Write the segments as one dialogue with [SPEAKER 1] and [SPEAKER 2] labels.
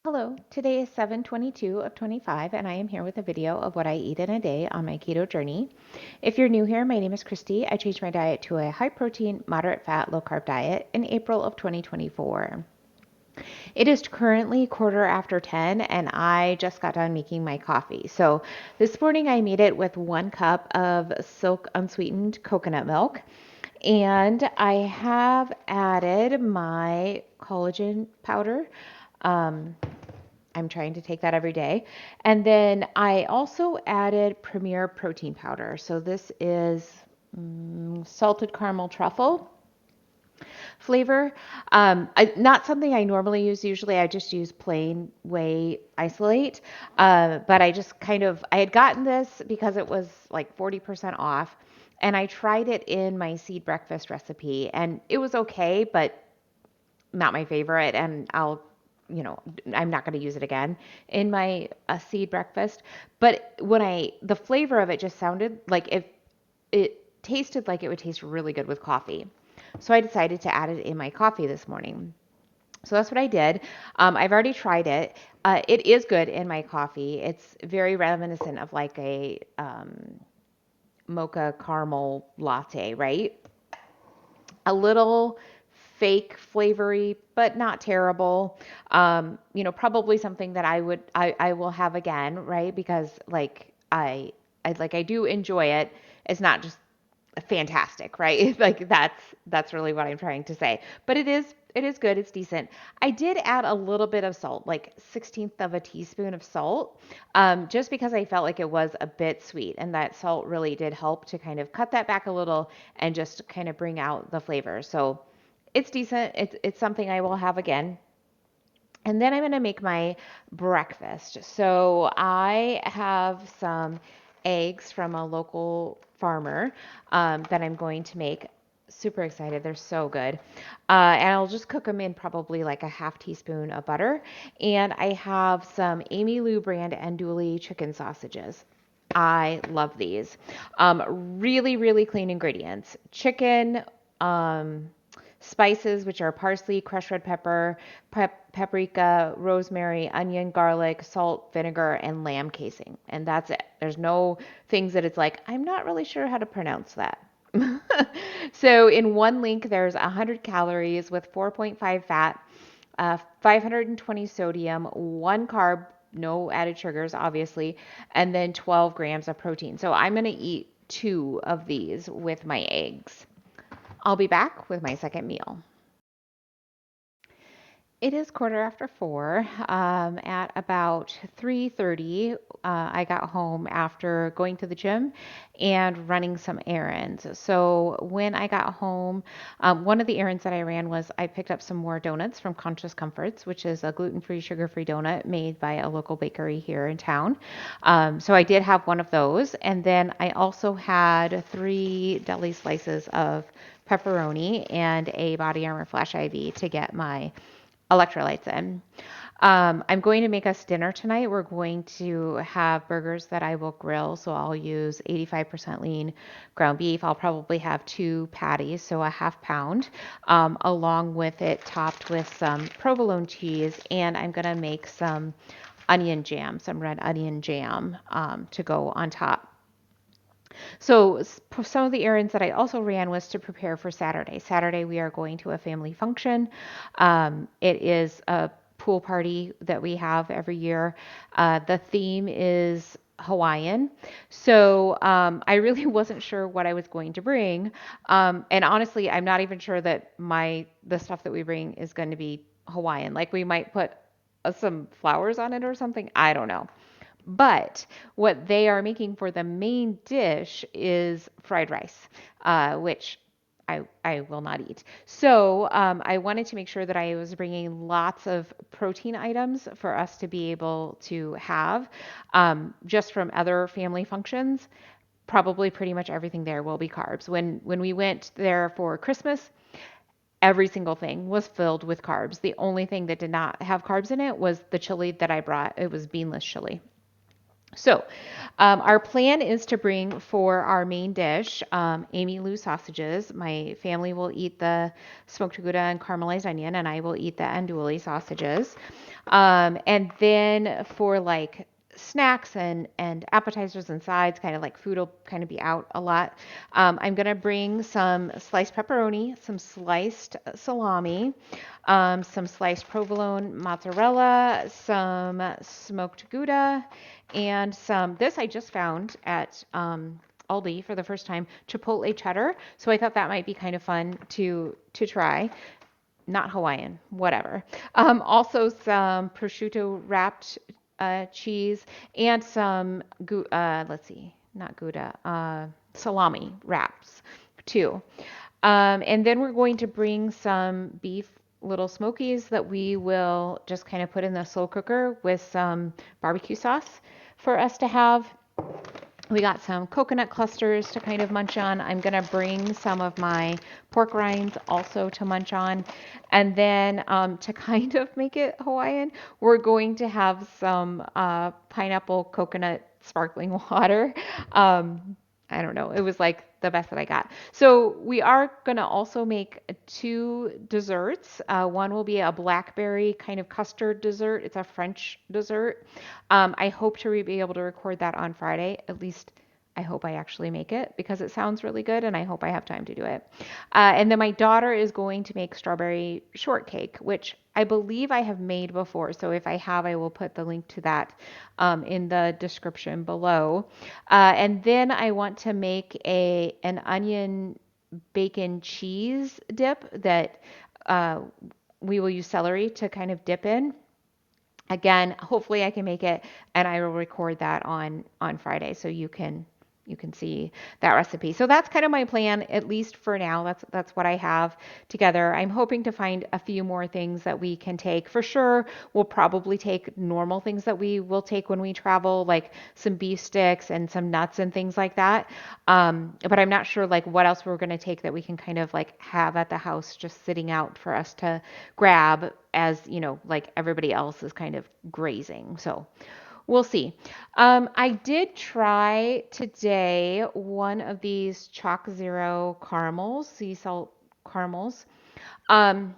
[SPEAKER 1] Hello, today is 7/22 of 25 and I am here with a video of what I eat in a day on my keto journey. If you're new here, my name is Christy. I changed my diet to a high protein, moderate fat, low carb diet in April of 2024. It is currently quarter after 10 and I just got done making my coffee. So this morning I made it with 1 cup of silk unsweetened coconut milk. And I have added my collagen powder. Um, I'm trying to take that every day. And then I also added Premier protein powder. So this is salted caramel truffle flavor. Not something I normally use. Usually I just use plain whey isolate. But I had gotten this because it was like 40% off. And I tried it in my seed breakfast recipe and it was okay, but not my favorite. And I'm not going to use it again in my seed breakfast. But the flavor of it just sounded like if it tasted like it would taste really good with coffee. So I decided to add it in my coffee this morning. So that's what I did. I've already tried it. It is good in my coffee. It's very reminiscent of like a mocha caramel latte, right? A little fake flavory, but not terrible. Probably something that I will have again, right? Because I do enjoy it. It's not just fantastic, right? Like that's really what I'm trying to say. But it is good. It's decent. I did add a little bit of salt, like 1/16 of a teaspoon of salt, just because I felt like it was a bit sweet, and that salt really did help to kind of cut that back a little and just kind of bring out the flavor. So it's decent. It's something I will have again. And then I'm going to make my breakfast. So I have some eggs from a local farmer that I'm going to make. Super excited. They're so good. And I'll just cook them in probably like a half teaspoon of butter. And I have some Amy Lou brand andouille chicken sausages. I love these. Really, really clean ingredients. Chicken, um, spices, which are parsley, crushed red pepper, paprika, rosemary, onion, garlic, salt, vinegar, and lamb casing. And that's it. There's no things that it's like, I'm not really sure how to pronounce that. So in one link, there's 100 calories with 4.5 fat, 520 sodium, 1 carb, no added sugars, obviously, and then 12 grams of protein. So I'm going to eat 2 of these with my eggs. I'll be back with my second meal. It is quarter after 4. At about 3:30, I got home after going to the gym and running some errands. So when I got home, one of the errands that I ran was I picked up some more donuts from Conscious Comforts, which is a gluten-free, sugar-free donut made by a local bakery here in town. So I did have one of those, and then I also had 3 deli slices of pepperoni and a Body Armor Flash IV to get my electrolytes in. I'm going to make us dinner tonight. We're going to have burgers that I will grill. So I'll use 85% lean ground beef. I'll probably have 2 patties, so a half pound, along with it topped with some provolone cheese. And I'm going to make some onion jam, some red onion jam to go on top. So some of the errands that I also ran was to prepare for Saturday. Saturday we are going to a family function. It is a pool party that we have every year. The theme is Hawaiian. So I really wasn't sure what I was going to bring. And honestly, I'm not even sure that the stuff that we bring is going to be Hawaiian. Like we might put some flowers on it or something. I don't know. But what they are making for the main dish is fried rice, which I will not eat. So I wanted to make sure that I was bringing lots of protein items for us to be able to have just from other family functions. Probably pretty much everything there will be carbs. When we went there for Christmas, every single thing was filled with carbs. The only thing that did not have carbs in it was the chili that I brought. It was beanless chili. So, our plan is to bring for our main dish Amy Lou sausages. My family will eat the smoked gouda and caramelized onion, and I will eat the andouille sausages. And then for like snacks and appetizers and sides, kind of like food will kind of be out a lot. I'm gonna bring some sliced pepperoni, some sliced salami, some sliced provolone mozzarella, some smoked Gouda, and some, this I just found at Aldi for the first time, chipotle cheddar. So I thought that might be kind of fun to try. Not Hawaiian, whatever. Also some prosciutto wrapped cheese and some let's see, not Gouda, salami wraps too. And then we're going to bring some beef little smokies that we will just kind of put in the slow cooker with some barbecue sauce for us to have. We got some coconut clusters to kind of munch on. I'm going to bring some of my pork rinds also to munch on. And then to kind of make it Hawaiian, we're going to have some pineapple coconut sparkling water. I don't know. It was like the best that I got. So we are going to also make two desserts. One will be a blackberry kind of custard dessert. It's a French dessert. I hope to be able to record that on Friday. At least I hope I actually make it because it sounds really good and I hope I have time to do it. And then my daughter is going to make strawberry shortcake, which I believe I have made before. So if I have, I will put the link to that in the description below. And then I want to make an onion bacon cheese dip that uh, we will use celery to kind of dip in. Again, hopefully I can make it and I will record that on Friday so you can see that recipe. So that's kind of my plan, at least for now. That's what I have together. I'm hoping to find a few more things that we can take. For sure, we'll probably take normal things that we will take when we travel, like some beef sticks and some nuts and things like that. But I'm not sure like what else we're going to take that we can kind of like have at the house just sitting out for us to grab as, like everybody else is kind of grazing. So we'll see. I did try today one of these ChocZero caramels, sea salt caramels. Um,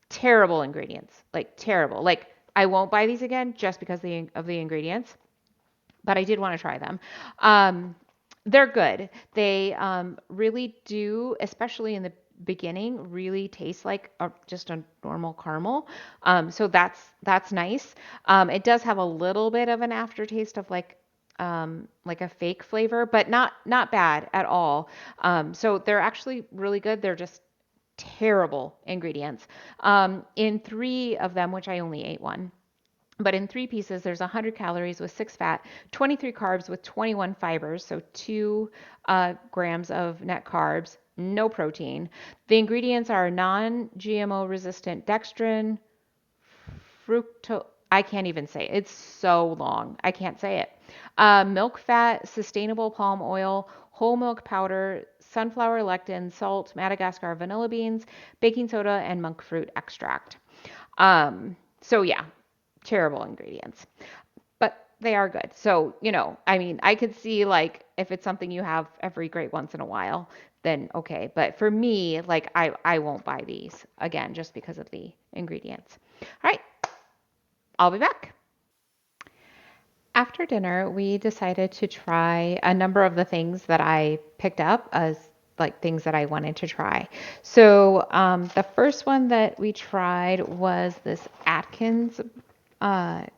[SPEAKER 1] Terrible ingredients, like terrible. Like I won't buy these again just because of the ingredients, but I did want to try them. Um, they're good. They really do, especially in the beginning, really taste like just a normal caramel. So that's nice. It does have a little bit of an aftertaste of like a fake flavor, but not bad at all. So they're actually really good. They're just terrible ingredients. In three of them, which I only ate one. But in three pieces, there's 100 calories with 6 fat, 23 carbs with 21 fibers, so 2 grams of net carbs, no protein. The ingredients are non-GMO resistant dextrin, fructose. I can't even say it. It's so long. I can't say it. Milk fat, sustainable palm oil, whole milk powder, sunflower lectin, salt, Madagascar vanilla beans, baking soda, and monk fruit extract. So yeah, terrible ingredients, but they are good. So, I mean, I could see like if it's something you have every great once in a while, then okay. But for me, like I won't buy these again just because of the ingredients. All right, I'll be back. After dinner, we decided to try a number of the things that I picked up as like things that I wanted to try. So the first one that we tried was this Atkins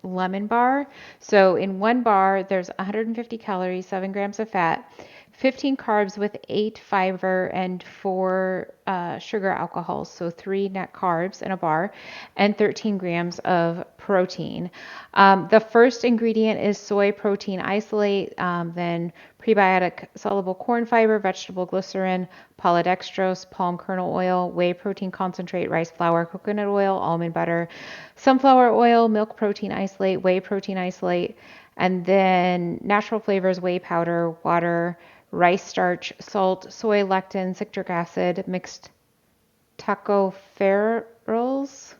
[SPEAKER 1] lemon bar. So in one bar, there's 150 calories, 7 grams of fat, 15 carbs with 8 fiber and 4 sugar alcohols. So 3 net carbs in a bar and 13 grams of protein. The first ingredient is soy protein isolate, then prebiotic soluble corn fiber, vegetable glycerin, polydextrose, palm kernel oil, whey protein concentrate, rice flour, coconut oil, almond butter, sunflower oil, milk protein isolate, whey protein isolate, and then natural flavors, whey powder, water, rice starch, salt, soy lectin, citric acid, mixed tocopherols,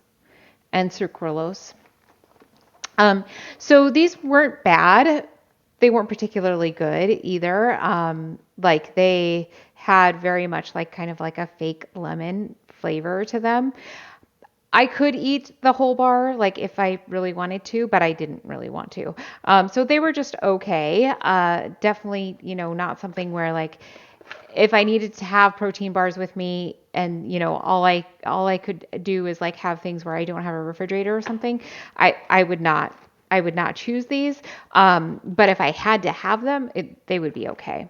[SPEAKER 1] and sucralose. So these weren't bad. They weren't particularly good either. Like they had very much like kind of like a fake lemon flavor to them. I could eat the whole bar, like if I really wanted to, but I didn't really want to. So they were just okay. Definitely, not something where like if I needed to have protein bars with me and all I could do is like have things where I don't have a refrigerator or something, I would not choose these. But if I had to have them, they would be okay.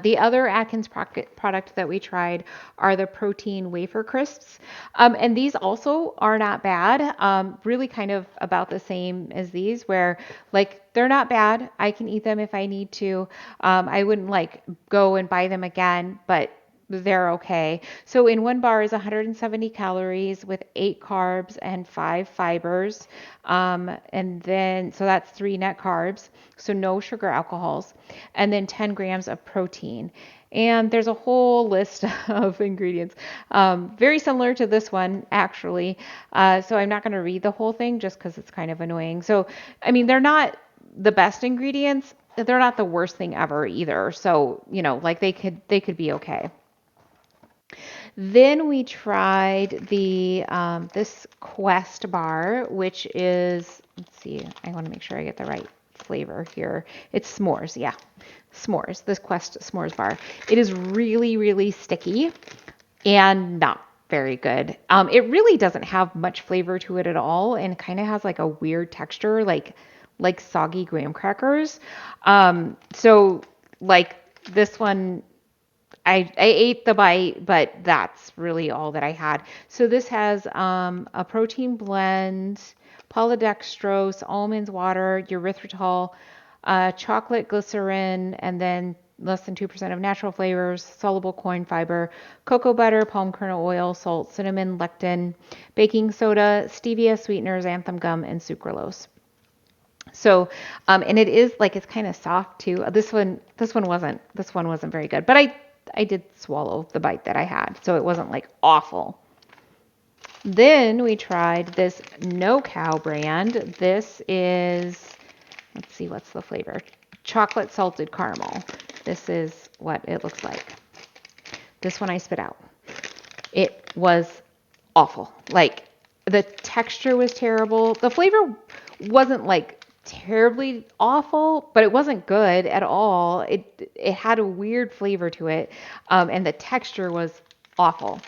[SPEAKER 1] The other Atkins product that we tried are the Protein Wafer Crisps. And these also are not bad. Really kind of about the same as these, where like they're not bad. I can eat them if I need to. I wouldn't like go and buy them again, but they're okay. So in one bar is 170 calories with 8 carbs and 5 fibers. And then, so that's 3 net carbs. So no sugar alcohols. And then 10 grams of protein. And there's a whole list of ingredients, very similar to this one, actually. So I'm not going to read the whole thing just because it's kind of annoying. So, I mean, they're not the best ingredients. They're not the worst thing ever either. So, like they could be okay. Then we tried the this Quest bar, which is, let's see, I want to make sure I get the right flavor here. It's s'mores, yeah, s'mores. This Quest s'mores bar. It is really, really sticky and not very good. It really doesn't have much flavor to it at all, and kind of has like a weird texture, like soggy graham crackers. So like this one. I ate the bite, but that's really all that I had. So this has a protein blend, polydextrose, almonds, water, erythritol, chocolate glycerin, and then less than 2% of natural flavors, soluble corn fiber, cocoa butter, palm kernel oil, salt, cinnamon, lectin, baking soda, stevia, sweeteners, xanthan gum, and sucralose. So, and it is like it's kind of soft too. This one wasn't very good, but I did swallow the bite that I had, so it wasn't like awful. Then we tried this No Cow brand. This is, let's see, what's the flavor? Chocolate salted caramel. This is what it looks like. This one I spit out. It was awful. Like the texture was terrible. The flavor wasn't like terribly awful, but it wasn't good at all. It had a weird flavor to it, and the texture was awful.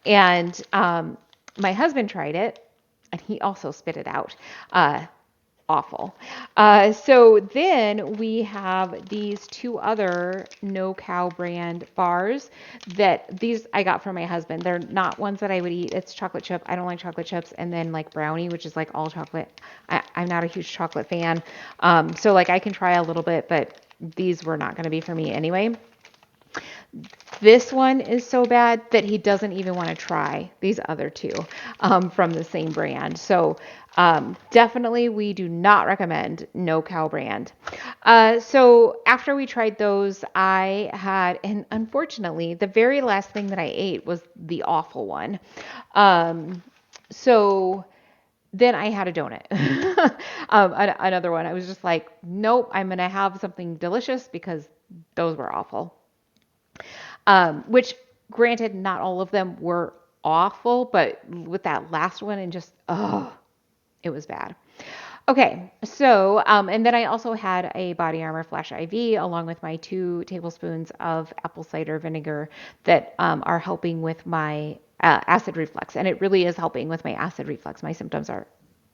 [SPEAKER 1] And my husband tried it, and he also spit it out. Awful. So then we have these two other No Cow brand bars that these I got from my husband. They're not ones that I would eat. It's chocolate chip. I don't like chocolate chips. And then like brownie, which is like all chocolate. I'm not a huge chocolate fan. So like I can try a little bit, but these were not going to be for me anyway. This one is so bad that he doesn't even want to try these other two from the same brand. So definitely we do not recommend No Cow brand. So after we tried those, I had, and unfortunately, the very last thing that I ate was the awful one. So then I had a donut. Another one. I was just like, nope, I'm going to have something delicious because those were awful. Which granted, not all of them were awful, but with that last one and just, oh, it was bad. Okay, so, and then I also had a Body Armor Flash IV along with my 2 tablespoons of apple cider vinegar that are helping with my acid reflux. And it really is helping with my acid reflux. My symptoms are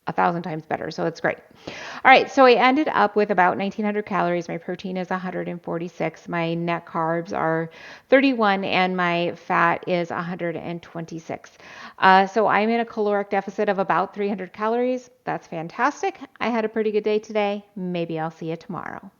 [SPEAKER 1] 1,000 times better. So it's great. All right. So I ended up with about 1,900 calories. My protein is 146. My net carbs are 31 and my fat is 126. So I'm in a caloric deficit of about 300 calories. That's fantastic. I had a pretty good day today. Maybe I'll see you tomorrow.